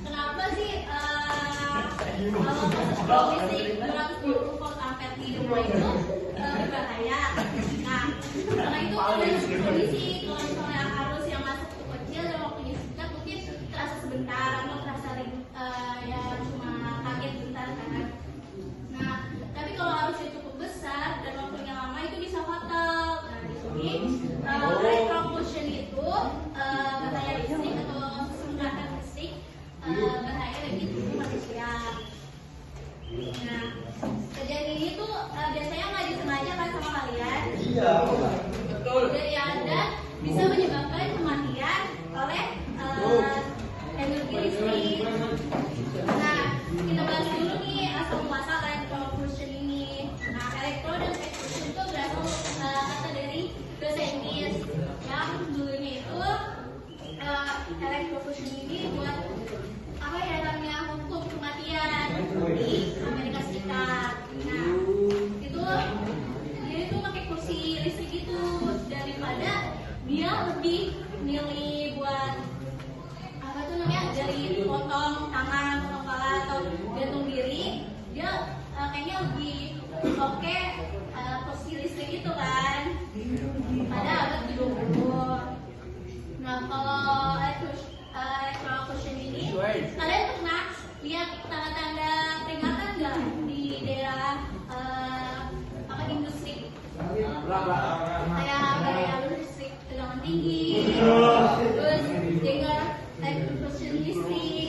Kenapa sih kalau listrik 220 volt ampere di rumah itu berbahaya? Nah, karena itu kondisi kalau misalnya arus yang masuk itu kecil dan waktunya singkat mungkin terasa sebentar atau terasa ya cuma kaget bentar kan. Nah, tapi kalau arusnya cukup besar dan waktunya lama itu bisa fatal. Nah, di sini electrocution itu bahaya listrik atau sumber listrik bahaya bagi tubuh manusia. Nah, kejadian ini tuh biasanya nggak disengaja kan sama kalian? Iya, betul. Dari Anda bisa menyebabkan kematian oleh energi listrik. Nah, kita bahas dulu nih asal muasal electrocution ini. Nah, elektro dan electrocution itu berasal kata dari bahasa Inggris yang dulunya itu electrocution ini buat apa ya namanya hukum kematian di Amerika Serikat. Nah, itu dia itu pakai kursi listrik itu daripada dia lebih milih buat apa tuh namanya dari potong tangan, potong kepala atau gantung diri, dia kayaknya lebih oke kursi listrik itu kan pada abad ke-20. Nah, kalau electrocution ini kalian pernah lihat tanda-tanda peringatan nggak di daerah apa industri kayak listrik tegangan tinggi, terus dengar electrocution listrik.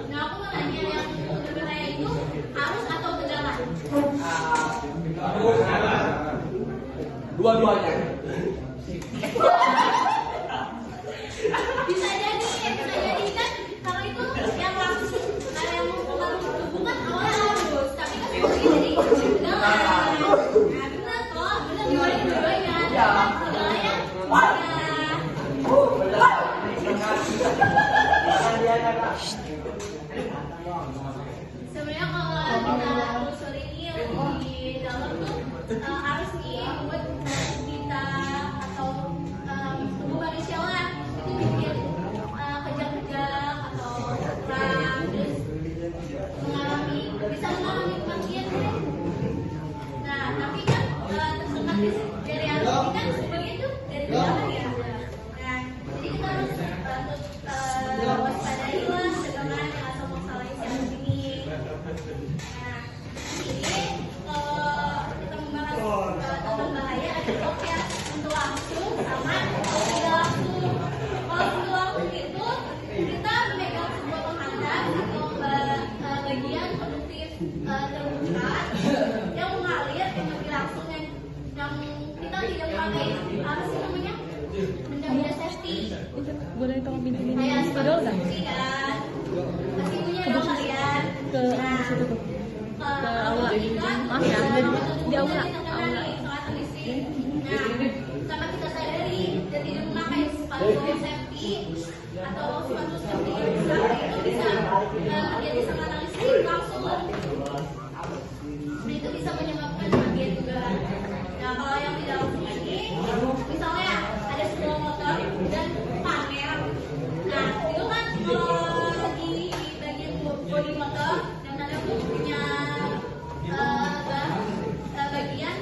Nah, aku mau nanya yang berbahaya itu arus atau tegangan? Dua-duanya. Bisa jadi kan kalau itu yang langsung yang mempengaruhi tubuh kan awalnya arus, tapi kan sebenarnya jadi tegangan. Nah, benar kok, benar dua-duanya. Tegangannya sebenarnya kalau kita telusuri ini lebih dalam tuh arus nih buat kita atau tubuh manusia lah itu bikin kejang-kejang atau kurang, terus bisa mengalami kematian kan. Nah, tapi kan tersengat dari arus ini kan sebagian itu dari tegangan ya. Nah, jadi kita harus waspadai lah tegangan yang asal masalah yang ini. Nah, ini kalau kita membahas tentang bahaya ada ya untuk langsung sama tidak langsung. Kalau untuk langsung itu kita memegang sebuah penghantar atau bagian produktif terbuka yang mengalir energi langsung yang kita tidak pakai apa sih namanya benda-benda safety. Boleh tolong pintunya Kayak spidol kan? sih kan pasti punya dong kalian. Ke situ tuh. Ke aula. Maaf ya, di aula. Nah, sama kita sadari dan tidak memakai sepatu safety atau sepatu safety yang besar itu bisa terjadi sengatan listrik langsung. Nah, itu bisa menyebabkan kematian juga. Nah, kalau yang tidak langsung ini, misalnya ada sebuah motor dan panel. Nah, itu kan kalau di bagian bodi motor dan ada punya bagian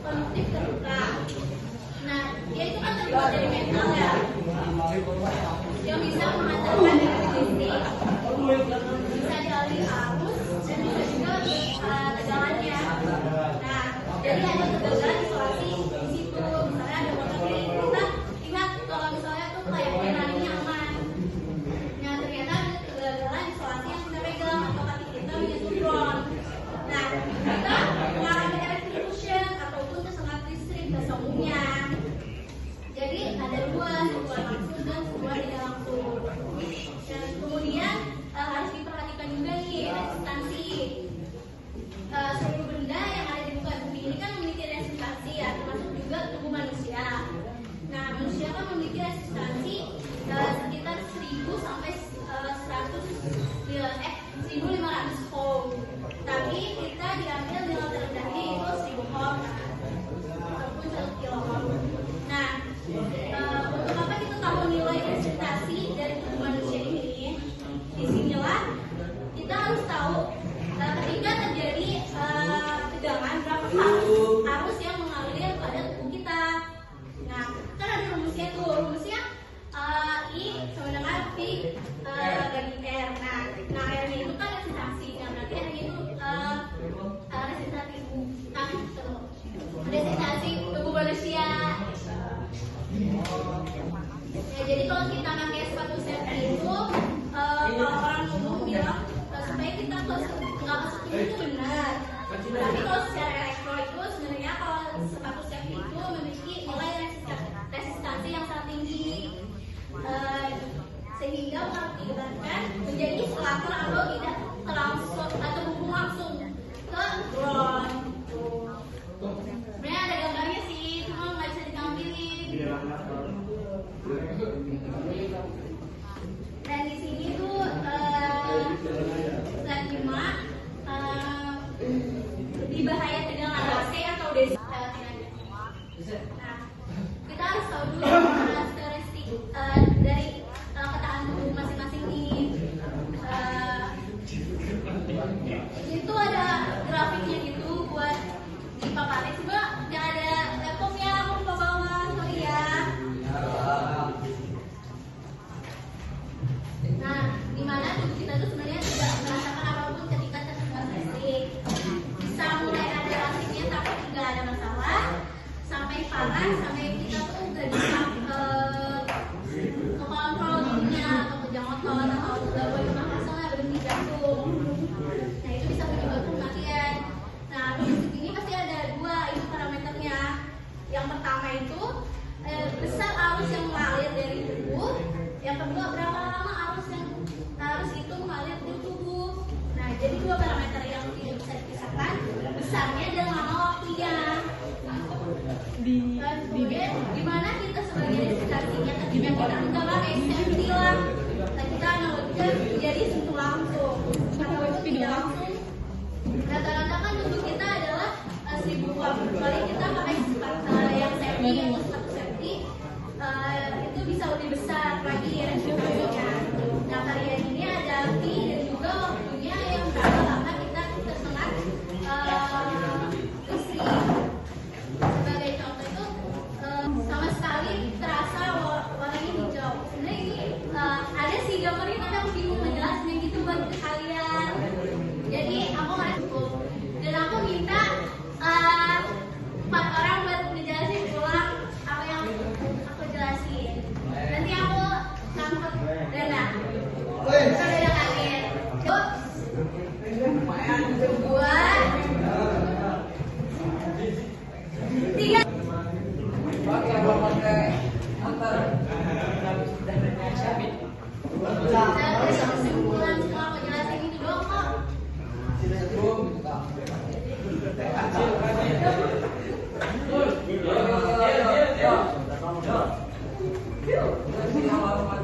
konduktif terbuka. Nah, dia itu kan terbuat dari metal ya, yang bisa menghantarkan energi listrik, bisa dialiri arus dan bisa juga tegangannya. Nah, jadi ada kegagalan isolasi di situ. Misalnya ada motor ini, kita ingat kalau misalnya tuh kayak pengenannya aman. Nah, ternyata ada kegagalan isolasi yang kita pegang atau kaki kita menyentuh drone. Nah, kita mengalami electrocution ataupun tersengat listrik bahasa umumnya. Jadi ada dua langsung dan dua tidak langsung. Dan kemudian harus diperhatikan juga nih resistansi. Seluruh benda yang ada di muka bumi ini kan memiliki resistansi ya, termasuk juga tubuh manusia. Nah, manusia kan memiliki resistansi sekitar 1000 sampai 1500 ohm. Tapi kita diambil dengan terendahnya itu 1000 ohm. Tapi kalau secara elektro itu sebenarnya kalau sepatu safety itu memiliki nilai resistansi yang sangat tinggi, sehingga mengakibatkan menjadi selapor atau tidak terlangsung atau hubung langsung ke ground. Sebenarnya ada gambarnya sih, cuma nggak bisa ditampilin. Dan di sini tuh slide 5 lebih bahaya tegangan AC atau DC. Nah, kita harus tahu dulu karakteristik dari ketahanan tubuh masing-masing ini. Itu ada grafiknya gitu buat dipaparin. Coba nggak ada laptopnya, aku lupa bawa, sorry ya. Nah, dimana tubuh kita tuh sebenarnya tidak merasakan apapun ketika terkena listrik. Bisa mulai ada aktifnya tapi tidak ada masalah, sampai parah, sampai kita tuh nggak bisa kontrol dirinya atau kejang otot atau nggak boleh masalah berhenti jantung. Nah, itu bisa menyebabkan kematian. Nah, listrik ini pasti ada dua itu parameternya. Yang pertama itu besar arus yang mengalir dari tubuh. Yang kedua, berapa lama arus itu mengalir di tubuh. Nah, jadi dua parameter yang tidak bisa dipisahkan, besarnya dan lama waktunya. Dan kemudian gimana kita sebagai resistensinya ketika kita enggak pakai safety lah. Nah, kita analogikan jadi sentuh langsung. Kalau itu tidak langsung, rata-rata kan tubuh kita adalah 1000 watt. Kalau kita pakai yang safety atau sepatu safety, itu bisa lebih besar lagi resikonya. Nah, varian ini ada fee dan juga waktunya yang berapa lama kita tersengat listrik. Sebagai contoh itu sama sekali terasa warnanya hijau. Sebenarnya ini ada sih gambarnya, tapi aku bingung ngejelasin gitu buat kalian. Jadi aku nggak cukup dan aku minta 4 orang buat ngejelasin ulang apa yang aku jelasin. Nanti aku tangkap dana. Ada kalian. Dua, tiga. Kesimpulan semua aku jelasin itu doang kok. Satu orang juga nggak apa-apa.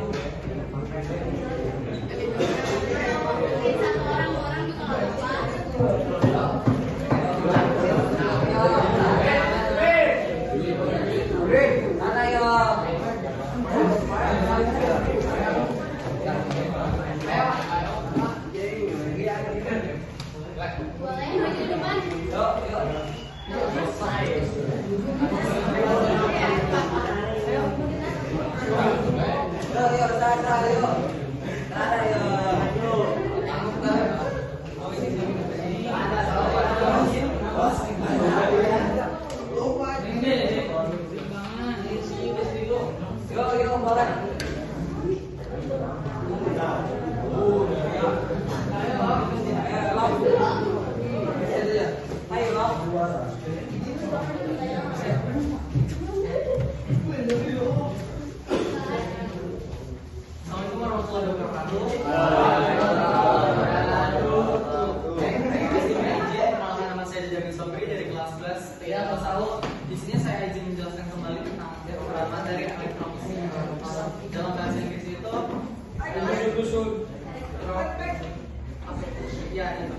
Boleh maju ke depan. Assalamualaikum warahmatullahi wabarakatuh. Perkenalkan, nama saya Jamin Sobri dari kelas 11 TIA kelas 1. Di sini saya izin menjelaskan kembali tentang beberapa dari elektronik. Dalam bahasa Inggris itu ya itu.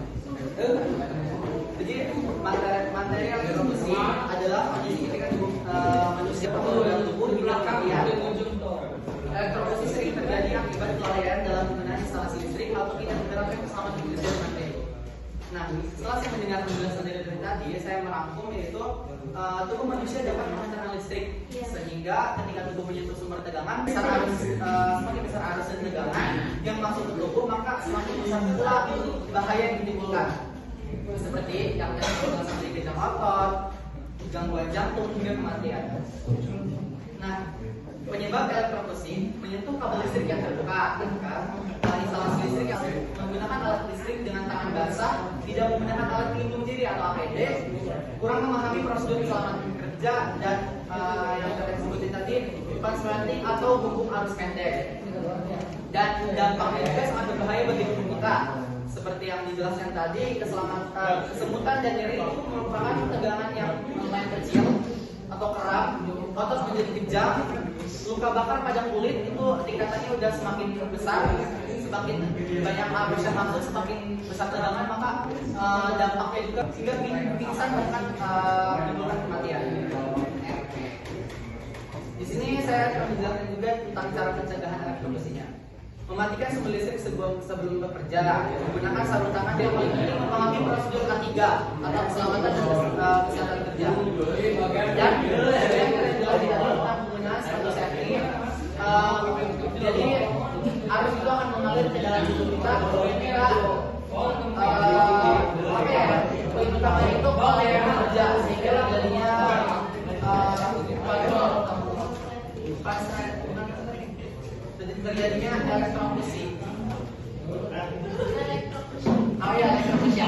Jadi materi elektronik adalah kondisi ketika tubuh manusia atau dalam tubuh di belakang ya. Elektrofusi sering terjadi akibat kelalaian dalam penggunaan instalasi listrik atau tidak menerapkan keselamatan kerja materi. Nah, setelah saya mendengar penjelasan dari tadi, saya merangkum yaitu tubuh manusia dapat menghantarkan listrik sehingga ketika tubuh menyentuh sumber tegangan, semakin besar arus dan tegangan yang masuk ke tubuh, maka semakin besar pula bahaya yang ditimbulkan. Seperti yang penjelasan dari kejang otot, gangguan jantung hingga kematian. Nah, penyebab elektrofusi menyentuh kabel listrik yang terbuka, instalasi listrik yang menggunakan alat listrik dengan tangan basah, tidak menggunakan alat pelindung diri atau APD, kurang memahami prosedur keselamatan kerja dan yang tadi sebutin tadi fans melting atau bumbung arus pendek. Dan dampaknya juga sangat berbahaya bagi tubuh kita. Seperti yang dijelaskan tadi, kesemutan dan nyeri itu merupakan tegangan yang lumayan kecil atau keram, otot menjadi kejang, luka bakar pada kulit itu tingkatannya udah semakin besar, semakin banyak arus yang masuk, semakin besar tegangan, maka dampaknya juga hingga pingsan bahkan menimbulkan kematian. Di sini saya akan menjelaskan juga tentang cara pencegahan elektrokisinya. Mematikan sumber listrik sebelum bekerja, menggunakan sarung tangan yang paling penting, memahami prosedur K3 atau keselamatan dan kesehatan kerja. Dan yang jelas tentang penggunaan sepatu safety. Jadi arus itu akan mengalir ke dalam tubuh kita. Poin utamanya itu kalau bekerja sehingga terjadinya terjadinya elektrokusi. Oh ya, elektrokusi.